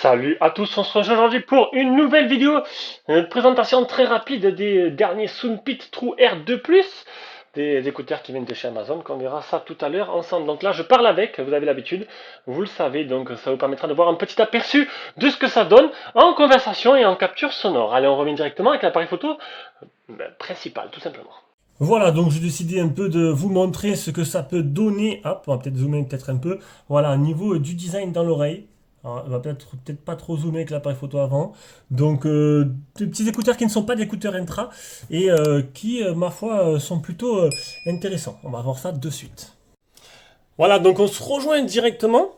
Salut à tous, on se rejoint aujourd'hui pour une nouvelle vidéo, une présentation très rapide des derniers Soundpit True Air 2+, des écouteurs qui viennent de chez Amazon, qu'on verra ça tout à l'heure ensemble. Donc là je parle avec, vous avez l'habitude, vous le savez, donc ça vous permettra de voir un petit aperçu de ce que ça donne en conversation et en capture sonore. Allez, on revient directement avec l'appareil photo principal, tout simplement. Voilà, donc j'ai décidé un peu de vous montrer ce que ça peut donner. Hop, on va peut-être zoomer peut-être un peu. Voilà, au niveau du design dans l'oreille. Alors, on va peut-être pas trop zoomer avec l'appareil photo avant. Donc, des petits écouteurs qui ne sont pas des écouteurs intra et qui, ma foi, sont plutôt intéressants. On va voir ça de suite. Voilà, donc on se rejoint directement.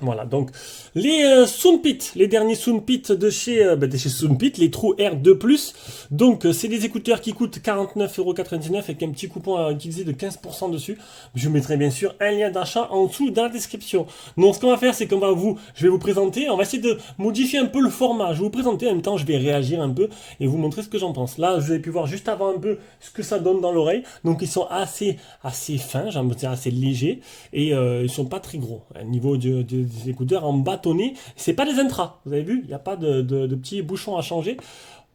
Voilà, donc les Soundpit, les derniers Soundpit de chez Soundpit, les True Air 2+. Donc c'est des écouteurs qui coûtent 49,99 € avec un petit coupon à utiliser de 15% dessus. Je mettrai bien sûr un lien d'achat en dessous dans la description. Donc ce qu'on va faire, c'est je vais vous présenter, on va essayer de modifier un peu le format. Je vais vous présenter, en même temps je vais réagir un peu et vous montrer ce que j'en pense. Là, vous avez pu voir juste avant un peu ce que ça donne dans l'oreille. Donc ils sont assez fins, j'ai envie de dire assez légers et ils sont pas très gros. Au niveau des écouteurs en bâtonnet, c'est pas des intras, vous avez vu, il n'y a pas de petits bouchons à changer.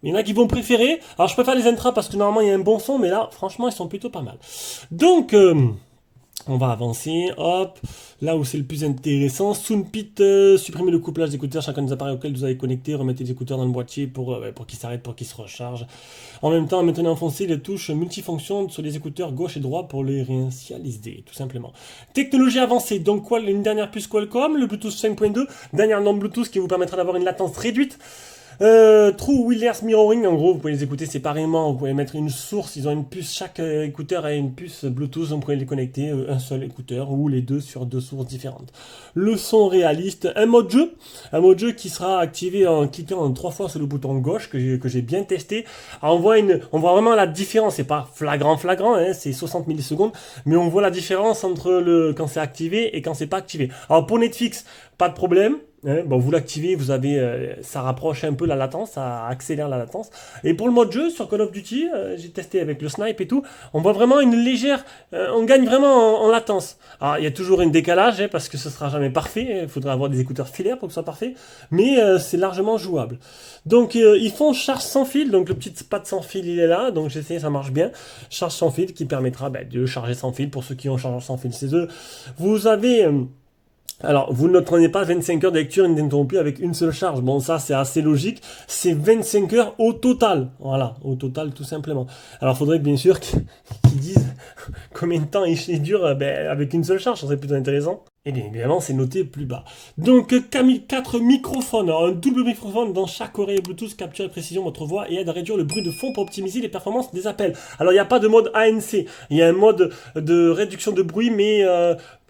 Il y en a qui vont préférer, alors je préfère les intras parce que normalement il y a un bon son, mais là franchement ils sont plutôt pas mal. Donc on va avancer, hop, là où c'est le plus intéressant, Soundpit, supprimez le couplage d'écouteurs, chacun des appareils auxquels vous avez connecté, remettez les écouteurs dans le boîtier pour qu'ils s'arrêtent, pour qu'ils se rechargent. En même temps, maintenez enfoncé les touches multifonctions sur les écouteurs gauche et droit pour les réinitialiser, tout simplement. Technologie avancée, donc quoi, une dernière puce Qualcomm, le Bluetooth 5.2, dernière norme Bluetooth qui vous permettra d'avoir une latence réduite. True Wireless Mirroring, en gros, vous pouvez les écouter séparément, vous pouvez mettre une source, ils ont une puce, chaque écouteur a une puce Bluetooth, vous pouvez les connecter, un seul écouteur, ou les deux sur deux sources différentes. Le son réaliste, un mode jeu qui sera activé en cliquant en 3 fois sur le bouton gauche, que j'ai bien testé. Alors on voit vraiment la différence, c'est pas flagrant, hein, c'est 60 millisecondes, mais on voit la différence entre quand c'est activé et quand c'est pas activé. Alors pour Netflix, pas de problème. Bon, vous l'activez, ça rapproche un peu la latence, ça accélère la latence. Et pour le mode jeu sur Call of Duty, j'ai testé avec le snipe et tout, on voit vraiment une légère, on gagne vraiment en latence. Alors il y a toujours un décalage parce que ce sera jamais parfait, il faudra avoir des écouteurs filaires pour que ce soit parfait, mais c'est largement jouable. Donc ils font charge sans fil, donc le petit pad sans fil il est là, donc j'ai essayé, ça marche bien. Charge sans fil qui permettra de charger sans fil pour ceux qui ont charge sans fil chez eux. Vous avez alors, vous ne prenez pas 25 heures de lecture ininterrompue avec une seule charge. Bon, ça, c'est assez logique. C'est 25 heures au total. Voilà, au total, tout simplement. Alors, il faudrait bien sûr qu'ils disent combien de temps il dure avec une seule charge. Ça serait plutôt intéressant. Et bien évidemment, c'est noté plus bas. Donc, 4 microphones. Alors, un double microphone dans chaque oreille Bluetooth capture avec précision votre voix et aide à réduire le bruit de fond pour optimiser les performances des appels. Alors, il n'y a pas de mode ANC. Il y a un mode de réduction de bruit, mais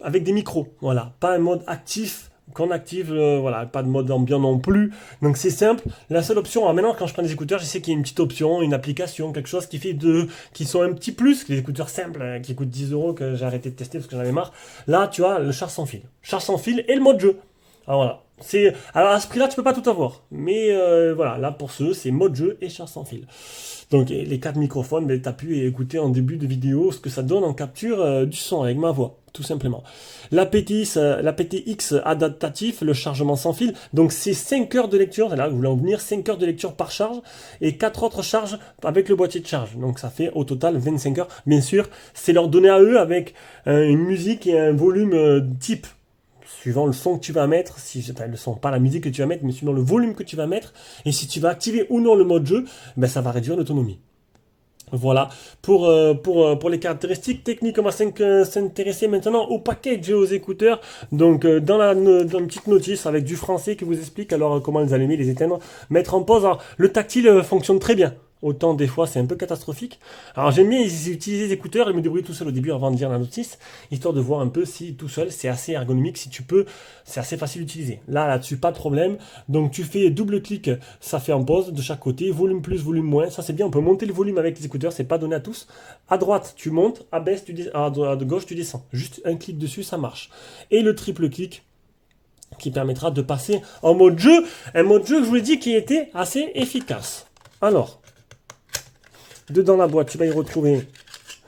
avec des micros. Voilà, pas un mode actif qu'on active, voilà, pas de mode ambiant non plus. Donc c'est simple. La seule option, alors maintenant quand je prends des écouteurs, je sais qu'il y a une petite option, une application, quelque chose qui sont un petit plus que les écouteurs simples qui coûtent 10 € que j'ai arrêté de tester parce que j'en avais marre. Là, tu vois, le charge sans fil et le mode jeu. Alors voilà. Alors à ce prix-là, tu peux pas tout avoir. Mais voilà, là pour ceux, c'est mode jeu et charge sans fil. Donc les 4 microphones, t'as pu écouter en début de vidéo ce que ça donne en capture du son avec ma voix, tout simplement. La PTX adaptatif, le chargement sans fil, donc c'est 5 heures de lecture, c'est là que vous voulez en venir, 5 heures de lecture par charge, et 4 autres charges avec le boîtier de charge. Donc ça fait au total 25 heures. Bien sûr, c'est leur donner à eux avec une musique et un volume type. Suivant le son que tu vas mettre, le son, pas la musique que tu vas mettre, mais suivant le volume que tu vas mettre, et si tu vas activer ou non le mode jeu, ça va réduire l'autonomie. Voilà, pour les caractéristiques techniques, on va s'intéresser maintenant au package et aux écouteurs. Donc dans une petite notice avec du français qui vous explique alors comment les allumer, les éteindre, mettre en pause. Alors, le tactile fonctionne très bien. Autant des fois c'est un peu catastrophique. Alors j'aime bien utiliser les écouteurs et me débrouiller tout seul au début avant de lire la notice, histoire de voir un peu si tout seul c'est assez ergonomique, si tu peux, c'est assez facile d'utiliser. Là-dessus pas de problème, donc tu fais double clic, ça fait en pause de chaque côté, volume plus, volume moins, ça c'est bien, on peut monter le volume avec les écouteurs, c'est pas donné à tous. À droite tu montes, à gauche tu descends, juste un clic dessus ça marche. Et le triple clic, qui permettra de passer en mode jeu. Un mode jeu, je vous l'ai dit, qui était assez efficace. Alors, dedans la boîte, tu vas y retrouver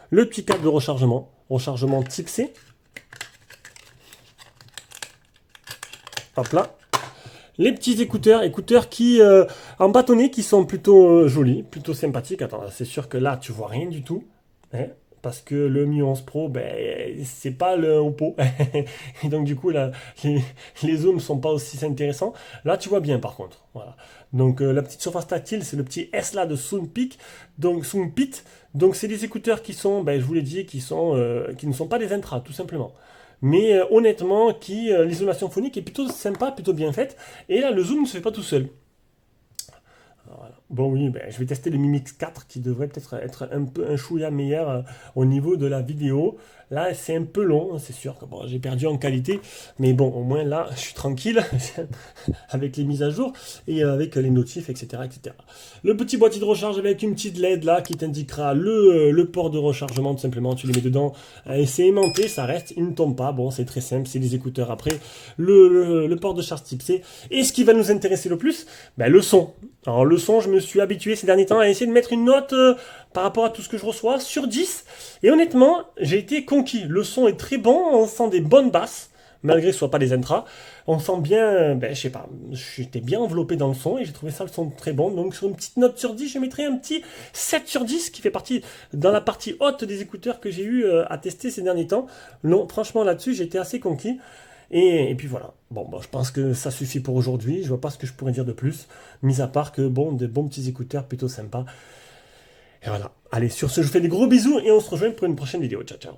le petit câble de rechargement type C. Hop là. Les petits écouteurs qui, en bâtonnet, qui sont plutôt jolis, plutôt sympathiques. Attends, c'est sûr que là, tu vois rien du tout. Hein, parce que le Mi 11 Pro, ben, c'est pas le Oppo. Et donc, du coup, là, les zooms sont pas aussi intéressants. Là, tu vois bien, par contre. Voilà. Donc, la petite surface tactile, c'est le petit S là de Soundpeak. Donc, Soundpit. Donc, c'est des écouteurs qui sont, ben, je vous l'ai dit, qui ne sont pas des Intra, tout simplement. Mais honnêtement, l'isolation phonique est plutôt sympa, plutôt bien faite. Et là, le zoom ne se fait pas tout seul. Voilà. Bon oui, ben, je vais tester le Mi Mix 4 qui devrait peut-être être un chouïa meilleur au niveau de la vidéo. Là, c'est un peu long, c'est sûr que bon, j'ai perdu en qualité, mais bon, au moins là, je suis tranquille avec les mises à jour et avec les notifs, etc., etc. Le petit boîtier de recharge avec une petite LED là qui t'indiquera le port de rechargement, tout simplement. Tu les mets dedans et c'est aimanté, ça reste, il ne tombe pas. Bon, c'est très simple, c'est les écouteurs après, le port de charge type C. Et ce qui va nous intéresser le plus, ben, le son. Alors le son, je me suis habitué ces derniers temps à essayer de mettre une note par rapport à tout ce que je reçois sur 10. Et honnêtement, j'ai été conquis. Le son est très bon, on sent des bonnes basses, malgré que ce ne soit pas des intras. On sent bien, ben, je sais pas, j'étais bien enveloppé dans le son et j'ai trouvé ça le son très bon. Donc sur une petite note sur 10, je mettrais un petit 7 sur 10 qui fait partie dans la partie haute des écouteurs que j'ai eu à tester ces derniers temps. Non, franchement là-dessus, j'ai été assez conquis. Et puis voilà. Bon, je pense que ça suffit pour aujourd'hui. Je vois pas ce que je pourrais dire de plus. Mis à part que, bon, des bons petits écouteurs plutôt sympas. Et voilà. Allez, sur ce, je vous fais des gros bisous et on se rejoint pour une prochaine vidéo. Ciao, ciao.